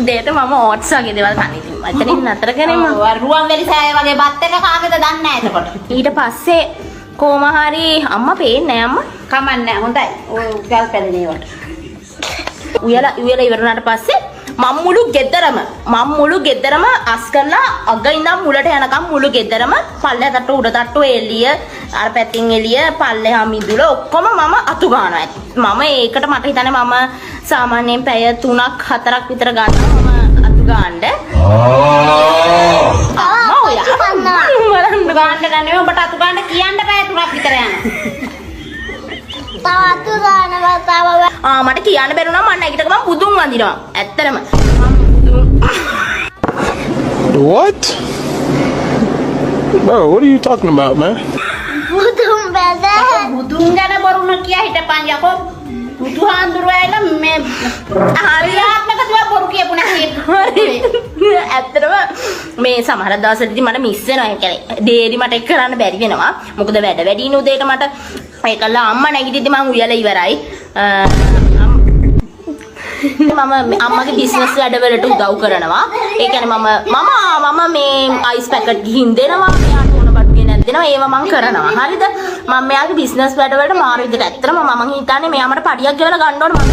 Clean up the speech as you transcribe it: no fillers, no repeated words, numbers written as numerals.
උදේට මම ඕට්ස් වගේ දේවල් කන්න ඉතින් එතනින් නතර කරේ මම රුවන්වැලි සෑය වගේ බත් එක කාගෙද දන්නේ නැහැ එතකොට. ඊට පස්සේ කොහොම හරි අම්මා පේන්නේ නැහැ අම්මා කමන්නේ හොඳයි. ඔය ගල් පැලේ වට. උයලා ඉවර වුණාට පස්සේ මම මුළු ගෙදරම අස් කරලා අග ඉඳන් මුලට යනකම් මුළු ගෙදරම පල්ලෙහාට උඩ තට්ටු එළිය අර පැතින් එළිය පල්ලෙහා මිදුල ඔක්කොම මම අතු ගන්නවා. මම ඒකට මට හිතන්නේ මම සාමාන්‍යයෙන් පැය 3ක් 4ක් විතර ගන්නවා මම අතු ගන්න. අම්මා ඔය බලන්න ගන්න ඔබට අතු ගන්න කියන්න පැය 3ක් විතර යනවා. තාතු දානවා මට කියන්න බැරුණා මම නැගිට ගමන් බුදුන් වඳිනවා. ඇත්තටම What? Bro, what are you talking about, man? බුදුන් බැද බුදුන් ගැන බොරුන කියා හිටපන් යකෝ. බුදුහාඳුර ඇවිල්ලා මේ හරියාත්මක දුව බොරු කියපු නැහැ. ඇත්තටම මේ සමහර දවස්වලදී මට මිස් වෙනවා. ඒ කියන්නේ ඩේරි මට එක් කරන්න බැරි වෙනවා. මොකද වැඩ වැඩිනේ උදේට මට. ඒකලා අම්මා නැගිටිද්දි මම උයලා ඉවරයි. මම අම්මගේ බිස්නස් වැඩවලට උදව් කරනවා. ඒ කියන්නේ මම මේ අයිස් පැකට් ගිහින් දෙනවා. මෙයාට ඕන බඩු ගෙනත් දෙනවා. ඒව මම කරනවා. හරිද? මම මෙයාගේ බිස්නස් වැඩවලට මාරු විදිහට ඇත්තටම මම හිතන්නේ මෙයා මට පඩියක් ගෙවලා ගන්න ඕන මම